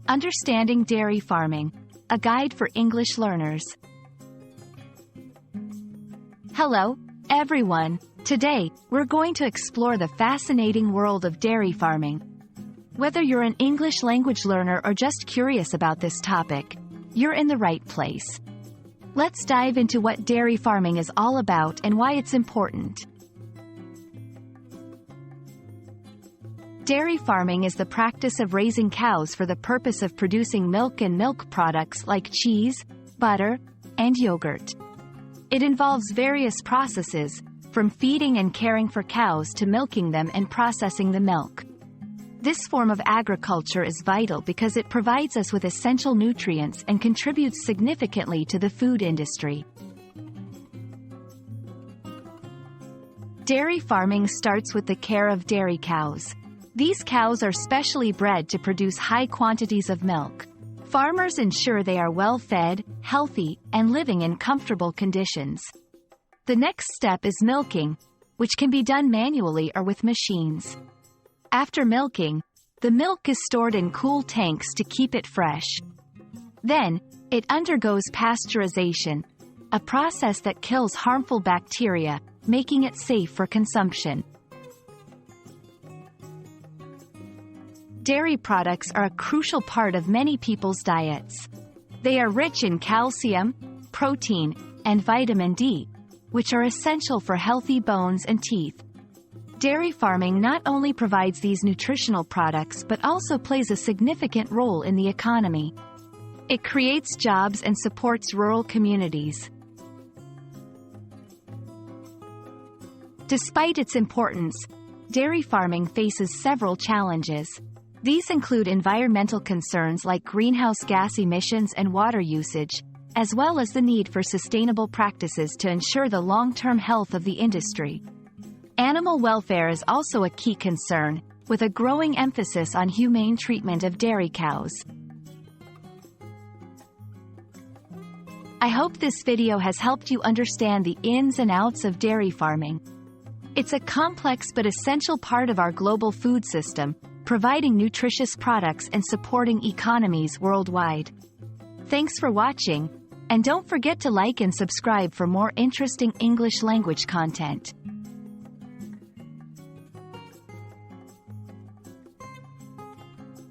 Understanding Dairy Farming, a guide for English learners. Hello, everyone. Today, we're going to explore the fascinating world of dairy farming. Whether you're an English language learner or just curious about this topic, you're in the right place. Let's dive into what dairy farming is all about and why it's important. Dairy farming is the practice of raising cows for the purpose of producing milk and milk products like cheese, butter, and yogurt. It involves various processes, from feeding and caring for cows to milking them and processing the milk. This form of agriculture is vital because it provides us with essential nutrients and contributes significantly to the food industry. Dairy farming starts with the care of dairy cows. These cows are specially bred to produce high quantities of milk. Farmers ensure they are well fed, healthy, and living in comfortable conditions. The next step is milking, which can be done manually or with machines. After milking, the milk is stored in cool tanks to keep it fresh. Then, it undergoes pasteurization, a process that kills harmful bacteria, making it safe for consumption. Dairy products are a crucial part of many people's diets. They are rich in calcium, protein, and vitamin D, which are essential for healthy bones and teeth. Dairy farming not only provides these nutritional products but also plays a significant role in the economy. It creates jobs and supports rural communities. Despite its importance, dairy farming faces several challenges. These include environmental concerns like greenhouse gas emissions and water usage, as well as the need for sustainable practices to ensure the long-term health of the industry. Animal welfare is also a key concern, with a growing emphasis on humane treatment of dairy cows. I hope this video has helped you understand the ins and outs of dairy farming. It's a complex but essential part of our global food system, providing nutritious products and supporting economies worldwide. Thanks for watching, and don't forget to like and subscribe for more interesting English language content.